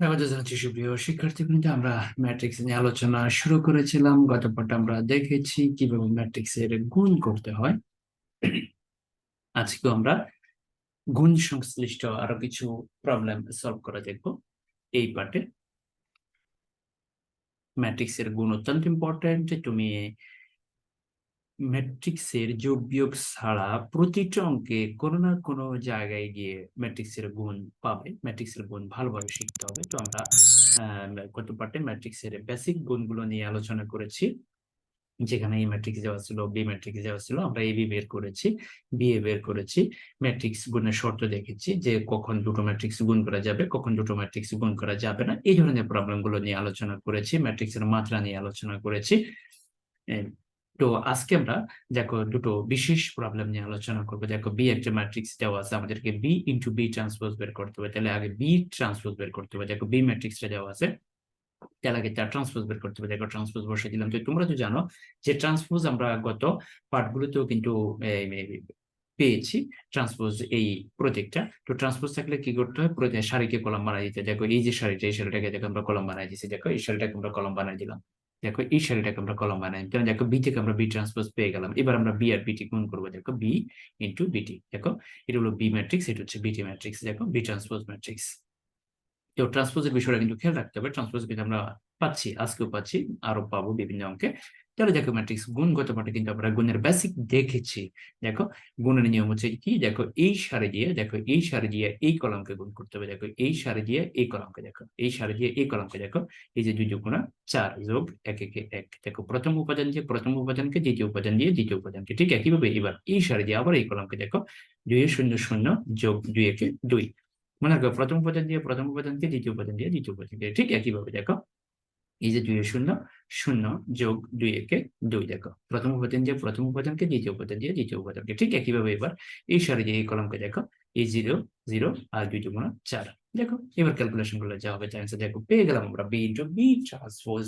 আমাদের জানাচ্ছি সুপ্রিয় শিক্ষার্থীবৃন্দ, আমরা ম্যাট্রিক্স নিয়ে আলোচনা শুরু করেছিলাম। গত পাঠে আমরা দেখেছি কিভাবে ম্যাট্রিক্সের গুণ করতে হয়। আজকেও আমরা গুণ সংশ্লিষ্ট আরো কিছু প্রবলেম সলভ করে দেখব এই পাঠে। ম্যাট্রিক্সের গুণ অত্যন্ত ইম্পর্টেন্ট। তুমি ম্যাট্রিক্সের যোগ বিয়োগ ছাড়া প্রতিটা অঙ্কে কোনো না কোনো জায়গায় গিয়ে ম্যাট্রিক্সের গুণ পাবে। ম্যাট্রিক্সের গুণ ভালোভাবে শিখতে হবে। তো আমরা গত পাঠে ম্যাট্রিক্সের বেসিক গুণগুলো নিয়ে আলোচনা করেছি, যেখানে এই ম্যাট্রিক্স দেওয়া ছিল, বি ম্যাট্রিক্স দেওয়া ছিল, আমরা এবি বের করেছি, বিএ বের করেছি। ম্যাট্রিক্স গুণের শর্ত দেখেছি যে কখন দুটো ম্যাট্রিক্স গুণ করা যাবে, কখন দুটো ম্যাট্রিক্স গুণ করা যাবে না। এই ধরনের প্রবলেম গুলো নিয়ে আলোচনা করেছি, ম্যাট্রিক্সের মাত্রা নিয়ে আলোচনা করেছি। এ, তো আজকে আমরা দেখো দুটো বিশেষ প্রবলেম নিয়ে আলোচনা করবো। দেখো বি একটা ম্যাট্রিক্স দেওয়া আছে, আমাদেরকে বি ইন্টু বি ট্রান্সপোজ বের করতে হবে। তাহলে আগে বি ট্রান্সপোজ বের করতে হবে। দেখো বি ম্যাট্রিক্সটা দেওয়া আছে, তার আগে তার ট্রান্সপোজ বের করতে হবে। দেখো ট্রান্সপোজ বসে দিলাম। তো তোমরা তো জানো যে ট্রান্সপোজ আমরা গত পার্টগুলোতেও কিন্তু পেয়েছি ট্রান্সপোজ এই প্রতীকটা। তো ট্রান্সপোজ থাকলে কি করতে হয়, প্রত্যেক সারিকে কলাম বানাই দিতে। দেখো এই যে সারিটা, এই সারিটাকে দেখো আমরা কলাম বানাই দিচ্ছি। দেখো এই সারিটাকে আমরা কলাম বানাই দিলাম। দেখো এই সারিটাকে আমরা কলাম বানাই দিলাম। দেখো বি থেকে আমরা বি ট্রান্সপোজ পেয়ে গেলাম। এবার আমরা বি আর বিটি গুণ করবো। দেখো বি ইন্টু বিটি। দেখো এটা হলো বি ম্যাট্রিক্স, এটা হচ্ছে বিটি ম্যাট্রিক্স। দেখো বি ট্রান্সপোজ ম্যাট্রিক্স। তো ট্রান্সপোজের বিষয়টা কিন্তু খেয়াল রাখতে হবে। ট্রান্সপোজ কিন্তু আমরা পাচ্ছি, আজকেও পাচ্ছি, আরো পাবো বিভিন্ন অঙ্কে। তাহলে দেখো ম্যাট্রিক্স গুণগত পাঠে কিন্তু আমরা গুণের বেসিক দেখেছি। দেখো গুণের নিয়ম হচ্ছে কি, দেখো এই সারি দিয়ে, দেখো এই সারি দিয়ে এই কলামকে গুণ করতে হবে। দেখো এই সারি দিয়ে এই কলামকে, দেখো এই সারি দিয়ে এই কলামকে। দেখো এই যে দুই দুগুণা চার, যোগ এক একে এক। দেখো প্রথম উপাদান দিয়ে প্রথম উপাদানকে, দ্বিতীয় উপাদান দিয়ে দ্বিতীয় উপাদানকে। ঠিক একইভাবে এবার এই সারি দিয়ে আবার এই কলামকে। দেখো দুই শূন্য শূন্য যোগ দুই একে দুই। মনে রাখো প্রথম উপাদান দিয়ে প্রথম উপাদানকে, দ্বিতীয় উপাদান দিয়ে দ্বিতীয় উপাদানকে। ঠিক একইভাবে দেখো এই যে দুই শূন্য শূন্য যোগ দুই একে দুই। দেখো প্রথম উপাদান দিয়ে প্রথম উপাদানকে, দ্বিতীয় উপাদান দিয়ে দ্বিতীয় উপাদানকে। ঠিক একইভাবে এবার এই সারি দিয়ে এই কলমকে। দেখো এই জিরো জিরো আর দুই দুগুণ চার। দেখো এবার ক্যালকুলেশন করলে যা হবে, অ্যান্সার দেখো পেয়ে গেলাম আমরা বি ইন্টু বি ট্রান্সপোজ।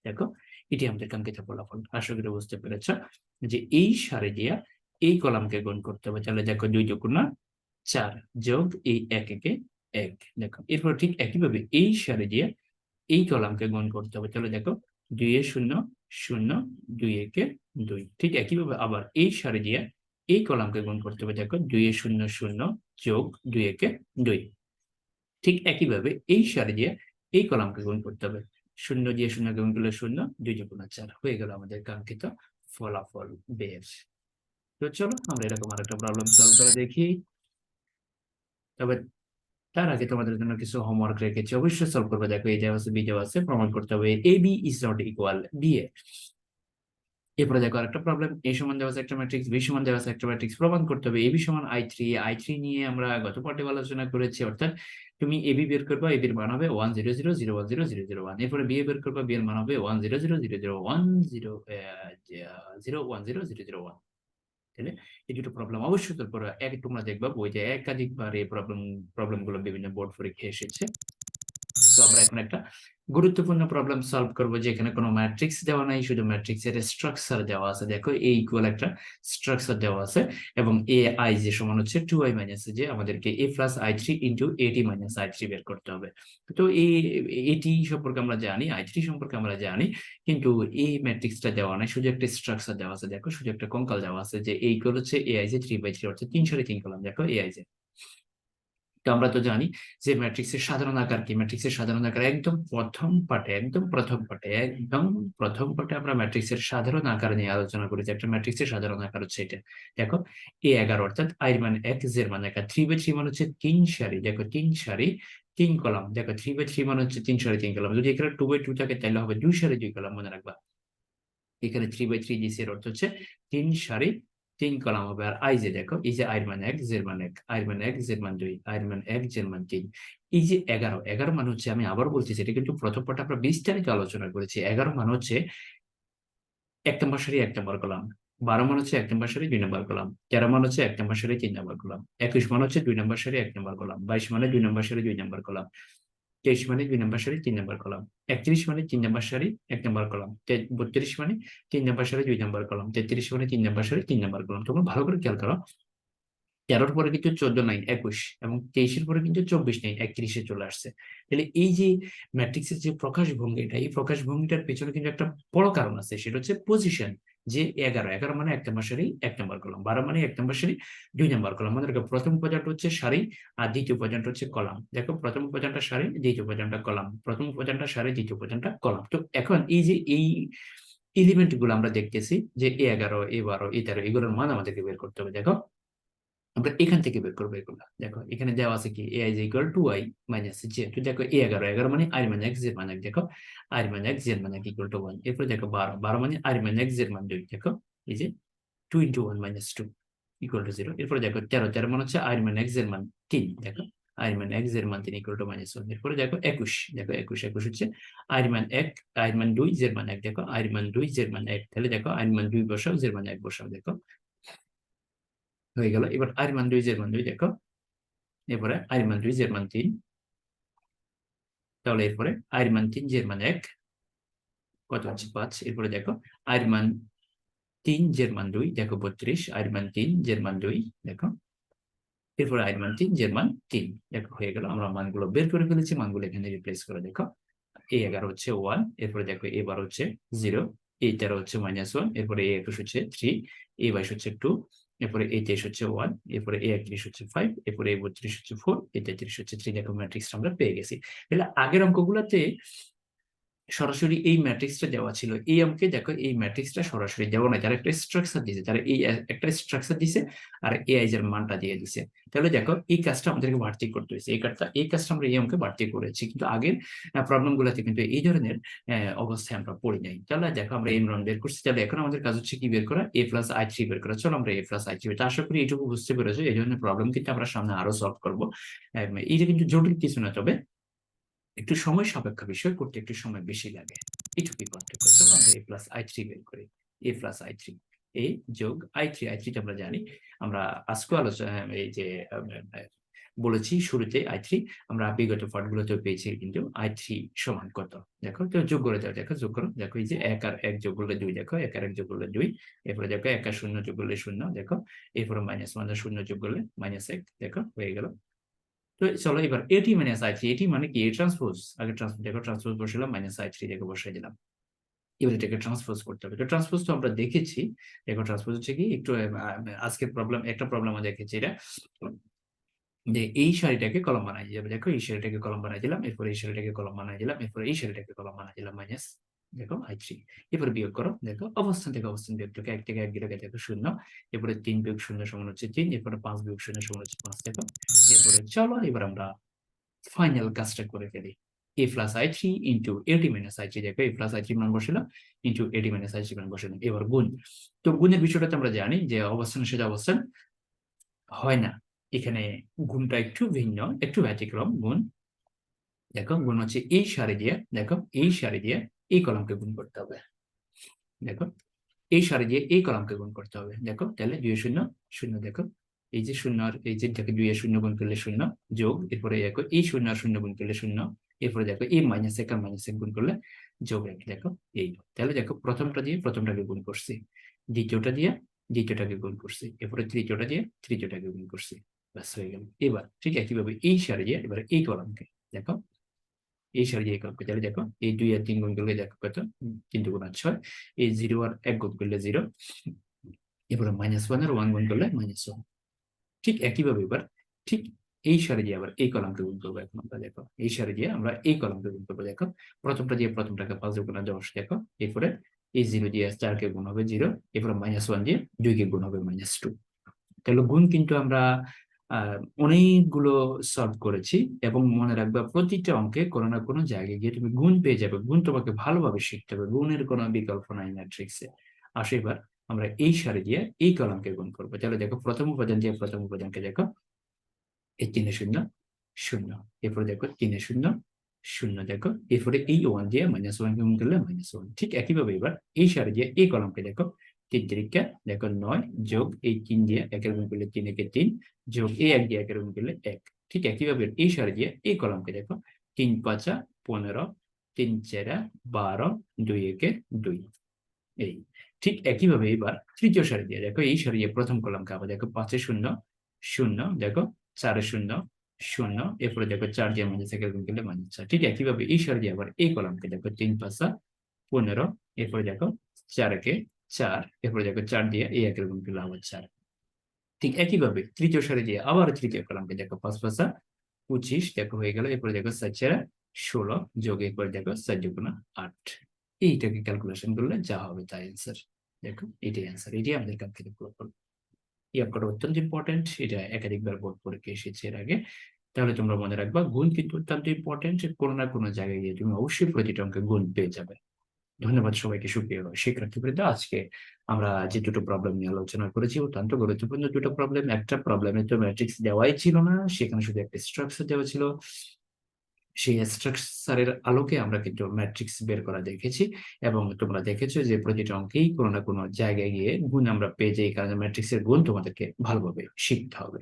দেখো এটি আমাদের কাঙ্ক্ষিত ফলাফল। আশা করি বুঝতে পেরেছ যে এই সারি দিয়া এই কলামকে গুণ করতে হবে। তাহলে দেখো দুই দুগুণ চার যোগ এই এক একে এক। দেখো এরপর ঠিক একইভাবে এই সারি দিয়ে এই কলামকে গুণ করতে হবে। তাহলে দেখো দুই এ শূন্য শূন্য দুই একে দুই। ঠিক একইভাবে আবার এই সারি দিয়ে এই কলামকে গুণ করতে হবে। দেখো দুই এ শূন্য শূন্য যোগ দুই একে দুই। ঠিক একইভাবে এই সারি দিয়ে এই কলামকে গুণ করতে হবে। শূন্য দিয়ে শূন্য গুণ করলে শূন্য, দুই দুগুণ চার। হয়ে গেল আমাদের কাঙ্ক্ষিত ফলাফল বের। তো চলো আমরা এরকম আরেকটা প্রবলেম সলভ করে দেখি। তবে তার আগে তোমাদের জন্য কিছু হোমওয়ার্ক রেখেছি, অবশ্যই সলভ করবে। দেখো এই দেওয়া আছে, বি দেওয়া আছে, প্রমাণ করতে হবে A B is not equal B A. এরপরে দেখো আরেকটা প্রবলেম, এ সমান দেওয়া আছে একটা ম্যাট্রিক্স, বি সমান দেওয়া আছে একটা ম্যাট্রিক্স, প্রমাণ করতে হবে এবি সমান আই থ্রি। আই থ্রি নিয়ে আমরা গত পাঠে আলোচনা করেছি। অর্থাৎ তুমি এবি বের করবা, এবির মান হবে 1 0 0 0 1 0 0 1। এরপরে বি এ বের করবা, বি এর মান হবে 1 0 0 0 0 1 0 1 0 0 0 0 1। তাহলে এই দুটো প্রবলেম অবশ্যই সলভ করো। এক তোমরা দেখবা বইতে একাধিকবার এই প্রবলেম গুলো বিভিন্ন বোর্ড পরীক্ষায় এসেছে। তো আমরা এখন একটা গুরুত্বপূর্ণ প্রবলেম সলভ করব, যেখানে কোনো ম্যাট্রিক্স দেওয়া নাই, শুধু ম্যাট্রিক্সের স্ট্রাকচার দেওয়া আছে। দেখো এই ইকুয়াল একটা স্ট্রাকচার দেওয়া আছে, এবং এ আই যে সমান হচ্ছে 2i মাইনাস যে আমাদেরকে a plus I three into এটি মাইনাস আই থ্রি বের করতে হবে। তো এই এটি সম্পর্কে আমরা জানি, আই থ্রি সম্পর্কে আমরা জানি, কিন্তু এই ম্যাট্রিক্সটা দেওয়া নাই, শুধু একটা স্ট্রাকচার দেওয়া আছে। দেখো শুধু একটা কঙ্কাল দেওয়া আছে যে এই ইকুয়াল হচ্ছে এ আই যে 3/3, অর্থাৎ 3 সাড়ে 3 কলাম। দেখো এ আই যে, তো আমরা তো জানি যে ম্যাট্রিক্সের সাধারণ আকার কি। ম্যাট্রিক্সের সাধারণ আকার একদম প্রথম পাঠে, একদম প্রথম পাঠে আমরা ম্যাট্রিক্সের সাধারণ আকার নিয়ে আলোচনা করেছি। একটা ম্যাট্রিক্সের সাধারণ আকার হচ্ছে এটা। দেখো A11, অর্থাৎ আই এর মান এক, জের মান এক, 3/3 মানে হচ্ছে 3 সারি। দেখো 3 সারি 3 কলাম। দেখো 3/3 মানে হচ্ছে 3 সারি 3 কলাম। যদি এখানে 2/2 থাকে তাহলে হবে 2 সারি 2 কলাম, মনে রাখবা। এখানে 3/3 দিয়েছে, এর অর্থ হচ্ছে 3 সারি 3 কলাম হবে। আর আই যে দেখো, এই যে আই এর মান এক, জের মান এক, আই এর মান এক, জের মান দুই, আই এর মান এক, জের মান তিন। এই যে 11 মান হচ্ছে, আমি আবার বলতেছি, এটা কিন্তু প্রথম পাঠে আমরা বিস্তারিত আলোচনা করেছি। 11 মান হচ্ছে 1 নম্বর সারি 1 নম্বর কলাম। 12 মান হচ্ছে 1 নম্বর সারি 2 নম্বর কলাম। 13 মান হচ্ছে 1 নম্বর সারি 3 নম্বর কলাম। 21 মান হচ্ছে 2 নম্বর সারি 1 নম্বর কলাম। 22 মানে 2 নম্বর সারি 2 নম্বর কলাম। 23 মানে 2 নম্বর সারি 3 নম্বর কলাম। 31 মানে 3 নম্বর সারি 1 নম্বর কলাম। 32 মানে 3 নম্বর সারি 2 নম্বর কলাম। 33 মানে 3 নম্বর সারি 3 নম্বর কলাম। তোমরা ভালো করে খেয়াল করো, 13-র পরে কিন্তু 14 নাই, 21, এবং 23-এর পরে কিন্তু 24 নেই, 31-এ চলে আসছে। তাহলে এই যে ম্যাট্রিক্সের যে প্রকাশভঙ্গিটা, এই প্রকাশভঙ্গিটার পেছনে কিন্তু একটা বড় কারণ আছে, সেটা হচ্ছে পজিশন। যে 11 মানে 1 নম্বর সারি 1 নম্বর কলাম, 12 মানে 1 নম্বর সারি 2 নম্বর কলাম। মনে রাখো প্রথম উপাদানটা হচ্ছে সারি আর দ্বিতীয় উপাদানটা হচ্ছে কলাম। দেখো প্রথম উপাদানটা সারি, দ্বিতীয় উপাদানটা কলাম, প্রথম উপাদানটা সারি, দ্বিতীয় উপাদানটা কলাম। তো এখন এই যে এই এলিমেন্ট গুলো আমরা দেখতেছি যে A11, A12, A13, এগুলোর মান আমাদেরকে বের করতে হবে। দেখো আমরা এখান থেকে বের করবো এগুলো। দেখো এখানে দেওয়া আছে কি, a is equal to y minus j। তো দেখো A11, 11 মানে i মানে x, z মানে এক। দেখো i মানে x, z মানে ইকুয়াল টু 1। এরপর দেখো 12, 12 মানে i মানে x, z মানে 2। দেখো এই যে 2 into 1 minus 2 ইকুয়াল টু 0। এরপরে দেখো 13, 13 মানে হচ্ছে i মানে x, z মানে 3। দেখো i মানে x, z মানে 3 ইকুয়াল টু minus 1। এরপরে দেখো 21, দেখো 21, 21 হচ্ছে i মানে 1, i মানে 2, z মানে 1। দেখো i মানে 2, z মানে 1। তাহলে দেখো i মানে 2 বসাও, z মানে 1 বসাও। দেখো হয়ে গেল। এবার i মান 2, z মান 2। দেখো এরপরে i মান 2, z মান 3। তাহলে এরপরে i মান 3, z মান 1, কত হচ্ছে 5। এরপরে দেখো i মান 3, z মান 2। দেখো 32, i মান 3, z মান 2। দেখো এরপরে i মান 3, z মান 3। দেখো হয়ে গেল, আমরা মানগুলো বের করে ফেলেছি, মানগুলো এখানে রিপ্লেস করে। দেখো A11 হচ্ছে 1, এরপরে দেখো A12 হচ্ছে 0, A13 হচ্ছে -1, এরপরে A21 হচ্ছে 3, A22 হচ্ছে 2, এরপরে A23 হচ্ছে 1, এরপরে A31 হচ্ছে 5, এরপরে A32 হচ্ছে 4, A33 হচ্ছে 3। দেখো ম্যাট্রিক্সটা আমরা পেয়ে গেছি। তাহলে আগের অঙ্কগুলোতে সরাসরি এই ম্যাট্রিক্সটা দেওয়া ছিল, এই অঙ্কে দেখো এই ম্যাট্রিক্সটা সরাসরি দেওয়া নাই, তারা একটা স্ট্রাকচার দিয়েছে, তারা এই একটা স্ট্রাকচার দিছে আর এআই এর মানটা দিয়ে দিছে। তাহলে দেখো এই কাজটা আমাদেরকে বাড়তি করতে হয়েছে, এই কাজটা আমরা এই অঙ্কে বাড়তি করেছি, কিন্তু আগের প্রবলেম গুলোতে কিন্তু এই ধরনের অবস্থায় আমরা পড়ি নাই। তাহলে দেখো আমরা এই মান বের করছি। তাহলে এখন আমাদের কাজ হচ্ছে কি বের করা, a+i3 বের করা। চলো আমরা a+i3, তো আশা করি এইটুকু বুঝতে পেরেছো। এই ধরনের প্রবলেম কিন্তু আমরা সামনে আরো সলভ করবো। এইটা কিন্তু জটিল কিছু না, তবে একটু সময় সাপেক্ষ বিষয়, করতে একটু সময় বেশি লাগে, এইটুকুই পার্থক্য। চলো আমরা a+i3 বের করি। a+i3, a যোগ i3 টা আমরা জানি, আমরা আজকে আলোচনা এই যে বলেছি শুরুতে i3 আমরা বিগত পাঠগুলোতে পেয়েছি, কিন্তু i3 সমান কত। দেখো তো যোগ করে দাও। দেখো যোগ করো। দেখো এই যে 1 আর 1 যোগ করলে 2। দেখো 1 আর 1 যোগ করলে 2। এরপরে দেখো 1 আর 0 যোগ করলে 0। দেখো এরপরে -1 আর 0 যোগ করলে -1। দেখো হয়ে গেল। তো চলো এবার এটি মাইনাস আই থ্রি, এটি মানে কি, এ ট্রান্সপোজ। আগে ট্রান্সপোজ, দেখো ট্রান্সপোজ বসালাম, -i3 দেখো বসাই দিলাম। এবার এটাকে ট্রান্সপোজ করতে হবে। তো ট্রান্সপোজ তো আমরা দেখেছি। দেখো ট্রান্সপোজ হচ্ছে কি, একটু আজকের প্রবলেম, একটা প্রবলেম আমরা দেখেছি এটা, যে এই সারিটাকে কলম বানাই যাবে। দেখো এই সারিটাকে কলম বানাই দিলাম, এরপর এই সারিটাকে কলম বানাই দিলাম, এরপর এই সারিটাকে কলম বানাই দিলাম, মাইনাস দেখো i3। এরপর বিয়োগ করো। দেখো অবস্থান থেকে অবস্থান বিয়োগ, থেকে 1 থেকে 1 গেলে দেখো 0। এরপরে 3 বিয়োগ 0 সমান হচ্ছে 3। এরপরে 5 বিয়োগ 0 সমান হচ্ছে 5। দেখো এরপরে চলো এবার আমরা ফাইনাল কাজটা করে ফেলি। a+i3 into at minus i3। দেখো a+i3 মান বসালাম, ইন্টু at মাইনাস i3 মান বসালাম। এবার গুণ। তো গুণের বিষয়টাতে আমরা জানি যে অবস্থানের সাথে অবস্থান হয় না, এখানে গুণটা একটু ভিন্ন, একটু ব্যতিক্রম গুণ। দেখো গুণ হচ্ছে এই সারি দিয়ে, দেখো এই সারি দিয়ে এই কলামকে গুণ করতে হবে। দেখো এই সারি দিয়ে এই কলামকে গুণ করতে হবে। দেখো তাহলে 2 0 0। দেখো এই যে 0 আর এই যেটাকে 2 এর 0 গুণ করলে 0, যোগ এরপরে দেখো এই 0 আর 0 গুণ করলে 0, এরপরে দেখো এই -1 আর -1 গুণ করলে যোগ 1। দেখো এই, তাহলে দেখো প্রথমটা দিয়ে প্রথমটাকে গুণ করছি, দ্বিতীয়টা দিয়ে দ্বিতীয়টাকে গুণ করছি, এরপরে তৃতীয়টা দিয়ে তৃতীয়টাকে গুণ করছি, ব্যাস হয়ে গেল। এবার ঠিক একইভাবে এই সারি দিয়ে এবার এই কলামকে, দেখো এই সারি দিয়ে কলম, তাহলে দেখো এই 2 আর 3 গুণ করলে দেখো কত, 3 গুণ 6, এই 0 আর 1 গুণ করলে 0, এরপরে -1 আর 1 গুণ করলে -1। ঠিক একইভাবে এবার ঠিক এই সারি দিয়ে আবার এই কলামকে গুণ করবো। এখন আমরা দেখো এই সারি দিয়ে আমরা এই কলামকে গুণ করবো। দেখো প্রথমটা দিয়ে প্রথমটাকে 5 গুণ 10। দেখো এরপরে এই 0 দিয়ে 4 কে গুণ হবে 0, এরপরে -1 দিয়ে 2 কে গুণ হবে -2। তাহলে গুণ কিন্তু আমরা অনেকগুলো সলভ করেছি, এবং মনে রাখবা প্রতিটা অঙ্কে কোনো না কোনো জায়গায় গিয়ে তুমি গুণ পেয়ে যাবে। গুণ তোমাকে ভালোভাবে শিখতে হবে, গুণের কোনো বিকল্প নাই ম্যাট্রিক্সে। আসো এবার আমরা এই সারি দিয়ে এই কলামকে গুণ করবো। তাহলে দেখো প্রথম উপাদান দিয়ে প্রথম উপাদানকে, দেখো এই 3 0 0, এরপরে দেখো 3 0 0। দেখো এরপরে এই 1 দিয়ে -1 কে গুণ করলে -1। ঠিক একইভাবে এবার এই সারি দিয়ে এই কলামকে, দেখো 3 3 দেখো 9, যোগ এই 3 দিয়ে 1 এর গুণ করলে 3 একে 3, যোগ এই 1 দিয়ে 1 এর গুণ করলে 1। ঠিক একইভাবে এই সারি দিয়ে এই কলামকে, দেখো 3 5 15, 3 4 12, 2 একে 2। এই ঠিক একইভাবে এবার তৃতীয় সারি দিয়ে, দেখো এই সারি দিয়ে প্রথম কলামকে আবার দেখো 5 0 শূন্য, দেখো 4 শূন্য শূন্য, এরপরে দেখো 4 দিয়ে মাঝে থেকে গুণ করলে -4। ঠিক একইভাবে এই সারি দিয়ে আবার এই কলামকে দেখো 3 5 15, এরপরে দেখো 4 একে 4, এরপরে দেখো 4 দিয়ে এই একের গুণ করলে আবার 4। ঠিক একইভাবে তৃতীয় সারি দিয়ে আবার তৃতীয় কলামকে দেখো 5 5 25, দেখো হয়ে গেল। এরপরে দেখো 4 4 16, যোগ এরপরে দেখো 4 2 8। এইটাকে ক্যালকুলেশন করলে যা হবে তাই অ্যান্সার। দেখো এটাই অ্যান্সার, এটাই আমাদের কাঙ্ক্ষিত ফলাফল। এই অঙ্কটা অত্যন্ত ইম্পর্টেন্ট, এটা একাধিকবার বোর্ড পরীক্ষা এসেছে এর আগে। তাহলে তোমরা মনে রাখবা, গুণ কিন্তু অত্যন্ত ইম্পর্টেন্ট, কোনো না কোনো জায়গায় গিয়ে তুমি অবশ্যই প্রতিটা অঙ্কে গুণ পেয়ে যাবে। ধন্যবাদ সবাইকে। সুপ্রিয় শিক্ষার্থীবৃন্দ, আজকে আমরা যে দুটো প্রবলেম নিয়ে আলোচনা করেছি অত্যন্ত গুরুত্বপূর্ণ দুটো প্রবলেম। একটা প্রবলেমে তো ম্যাট্রিক্স দেওয়াই ছিল না, সেখানে শুধু একটা স্ট্রাকচার দেওয়া ছিল। সেই স্ট্রাকচারের আলোকে আমরা কিন্তু ম্যাট্রিক্স বের করা দেখেছি, এবং তোমরা দেখেছো যে প্রতিটা অঙ্কেই কোনো না কোনো জায়গায় গিয়ে গুণ আমরা পেয়ে যাই, কারণে ম্যাট্রিক্সের গুণ তোমাদেরকে ভালোভাবে শিখতে হবে।